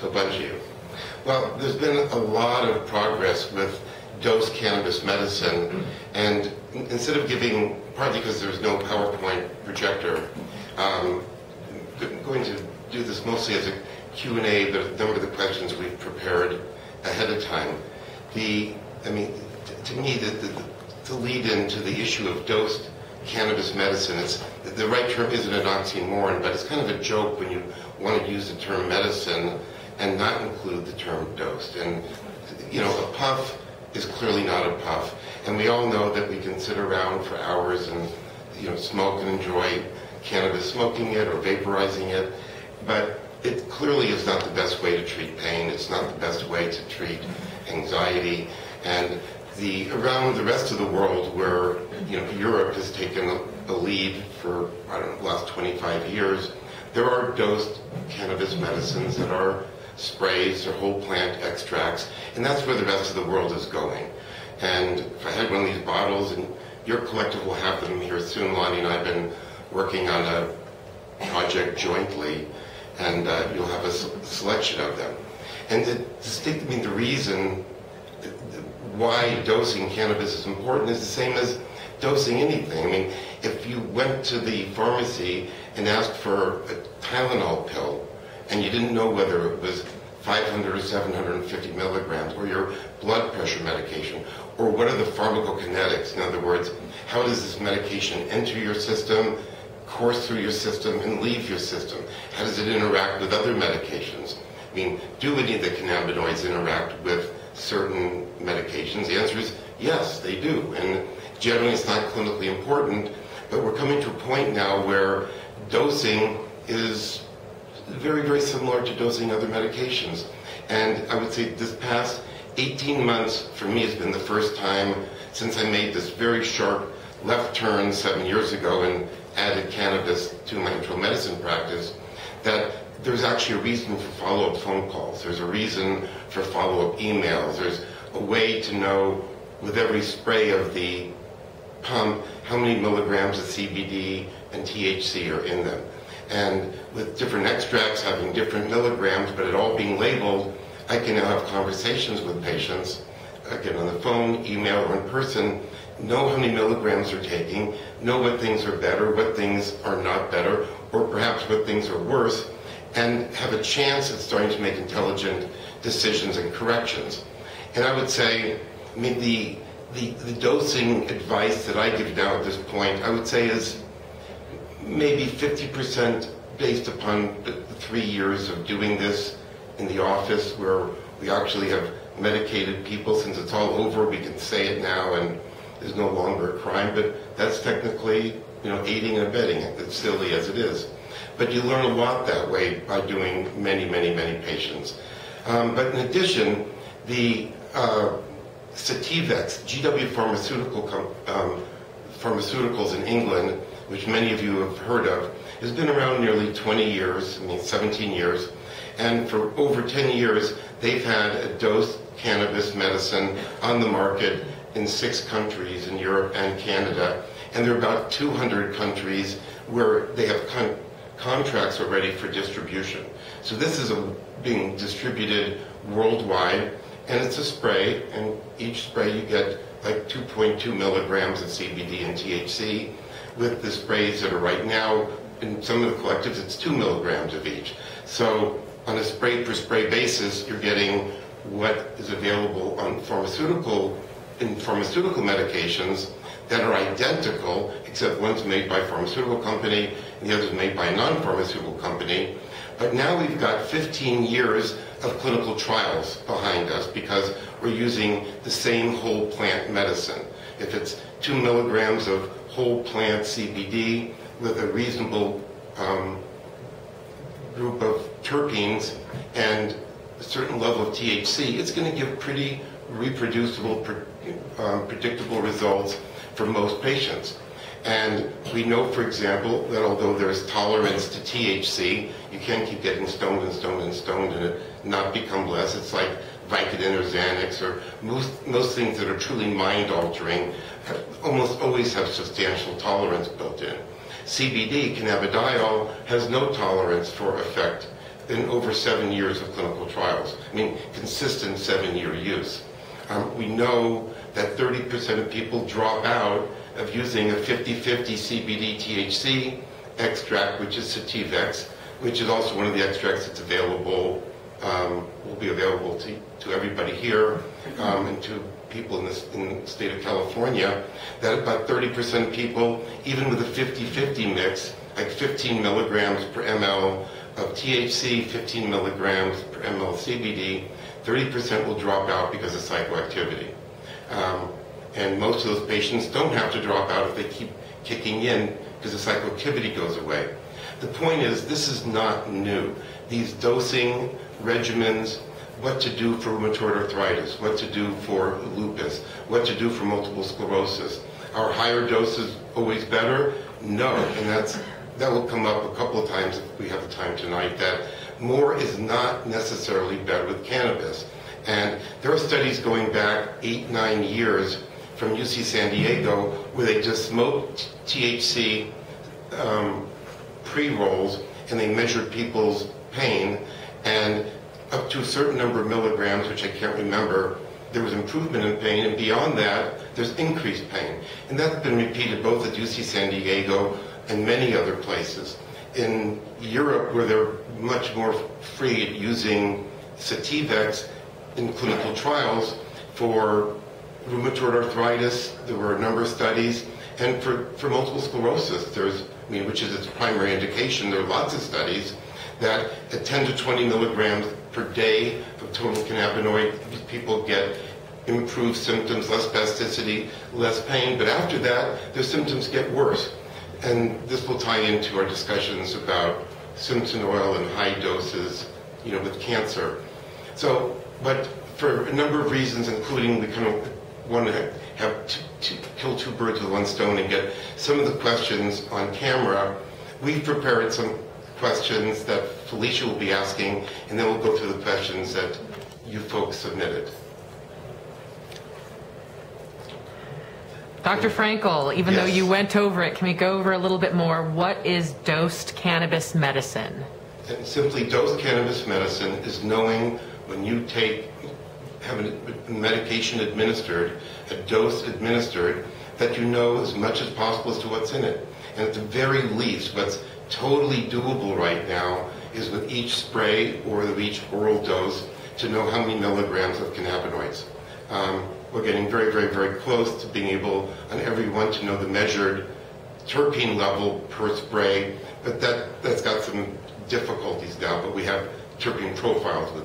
to a bunch of you. Well, there's been a lot of progress with dose cannabis medicine, and instead of giving, partly because there's no PowerPoint projector, I'm going to do this mostly as a Q&A, but a number of the questions we've prepared ahead of time. To me, the lead into the issue of dosed cannabis medicine, the right term isn't an oxymoron, but it's kind of a joke when you want to use the term medicine and not include the term dosed. And, you know, a puff is clearly not a puff. And we all know that we can sit around for hours and, you know, smoke and enjoy cannabis, smoking it or vaporizing it. But it clearly is not the best way to treat pain. It's not the best way to treat anxiety. And around the rest of the world, where, you know, Europe has taken a lead for, I don't know, the last 25 years, there are dosed cannabis medicines that are sprays or whole plant extracts, and that's where the rest of the world is going. And if I had one of these bottles, and your collective will have them here soon, Lonnie and I have been working on a project jointly, and you'll have a selection of them. And the reason why dosing cannabis is important is the same as dosing anything. I mean, if you went to the pharmacy and asked for a Tylenol pill, and you didn't know whether it was 500 or 750 milligrams, or your blood pressure medication, or what are the pharmacokinetics? In other words, how does this medication enter your system, course through your system, and leave your system? How does it interact with other medications? I mean, do any of the cannabinoids interact with certain medications? The answer is yes, they do. And generally it's not clinically important, but we're coming to a point now where dosing is very, very similar to dosing other medications. And I would say this past 18 months for me has been the first time since I made this very sharp left turn 7 years ago and added cannabis to my internal medicine practice, that there's actually a reason for follow-up phone calls. There's a reason for follow-up emails. There's a way to know with every spray of the pump how many milligrams of CBD and THC are in them. And with different extracts having different milligrams, but it all being labeled, I can now have conversations with patients, again on the phone, email, or in person, know how many milligrams they're taking, know what things are better, what things are not better, or perhaps what things are worse, and have a chance at starting to make intelligent decisions and corrections. And I would say, I mean, the dosing advice that I give now at this point, I would say is maybe 50% based upon the 3 years of doing this in the office, where we actually have medicated people. Since it's all over, we can say it now and there's no longer a crime, but that's technically, you know, aiding and abetting it, as silly as it is. But you learn a lot that way by doing many, many, many patients. But in addition, the Sativex, GW Pharmaceuticals in England, which many of you have heard of, has been around nearly 20 years, 17 years, and for over 10 years they've had a dosed cannabis medicine on the market in 6 countries in Europe and Canada, and there are about 200 countries where they have contracts already for distribution. So this is being distributed worldwide, and it's a spray, and each spray you get like 2.2 milligrams of CBD and THC. With the sprays that are right now, in some of the collectives, it's 2 milligrams of each. So on a spray per spray basis, you're getting what is available on pharmaceutical medications that are identical, except one's made by a pharmaceutical company and the other's made by a non-pharmaceutical company. But now we've got 15 years of clinical trials behind us because we're using the same whole plant medicine. If it's 2 milligrams of whole plant CBD with a reasonable group of terpenes and a certain level of THC, it's going to give pretty reproducible, predictable results for most patients. And we know, for example, that although there is tolerance to THC, you can't keep getting stoned and stoned and stoned and it not become less. It's like Vicodin or Xanax or most things that are truly mind-altering almost always have substantial tolerance built in. CBD, cannabidiol, has no tolerance for effect in over 7 years of clinical trials. I mean, consistent 7-year use. We know that 30% of people drop out of using a 50-50 CBD-THC extract, which is Sativex, which is also one of the extracts that's available, will be available to everybody here and to people in the state of California, that about 30% of people, even with a 50-50 mix, like 15 milligrams per ml of THC, 15 milligrams per ml CBD, 30% will drop out because of psychoactivity. And most of those patients don't have to drop out if they keep kicking in because the psychoactivity goes away. The point is, this is not new. These dosing regimens, what to do for rheumatoid arthritis, what to do for lupus, what to do for multiple sclerosis. Are higher doses always better? No, and that will come up a couple of times if we have the time tonight, that more is not necessarily better with cannabis. And there are studies going back 8-9 years from UC San Diego where they just smoked THC pre-rolls and they measured people's pain, and up to a certain number of milligrams, which I can't remember, there was improvement in pain, and beyond that, there's increased pain. And that's been repeated both at UC San Diego and many other places. In Europe, where they're much more free at using Sativex in clinical trials for rheumatoid arthritis, there were a number of studies, and for multiple sclerosis, which is its primary indication, there are lots of studies that at 10 to 20 milligrams per day of total cannabinoid, people get improved symptoms, less spasticity, less pain, but after that, their symptoms get worse. And this will tie into our discussions about Simpson oil and high doses, with cancer. So, but for a number of reasons, including we kind of want to kill two birds with one stone and get some of the questions on camera, we've prepared some questions that Felicia will be asking, and then we'll go through the questions that you folks submitted. Dr. Frankel, even though you went over it, can we go over a little bit more? What is dosed cannabis medicine? And simply, dosed cannabis medicine is knowing when you have a medication administered, a dose administered, that you know as much as possible as to what's in it. And at the very least, what's totally doable right now is with each spray or with each oral dose to know how many milligrams of cannabinoids. We're getting very, very, very close to being able on every one to know the measured terpene level per spray, but that's got some difficulties now, but we have terpene profiles with it.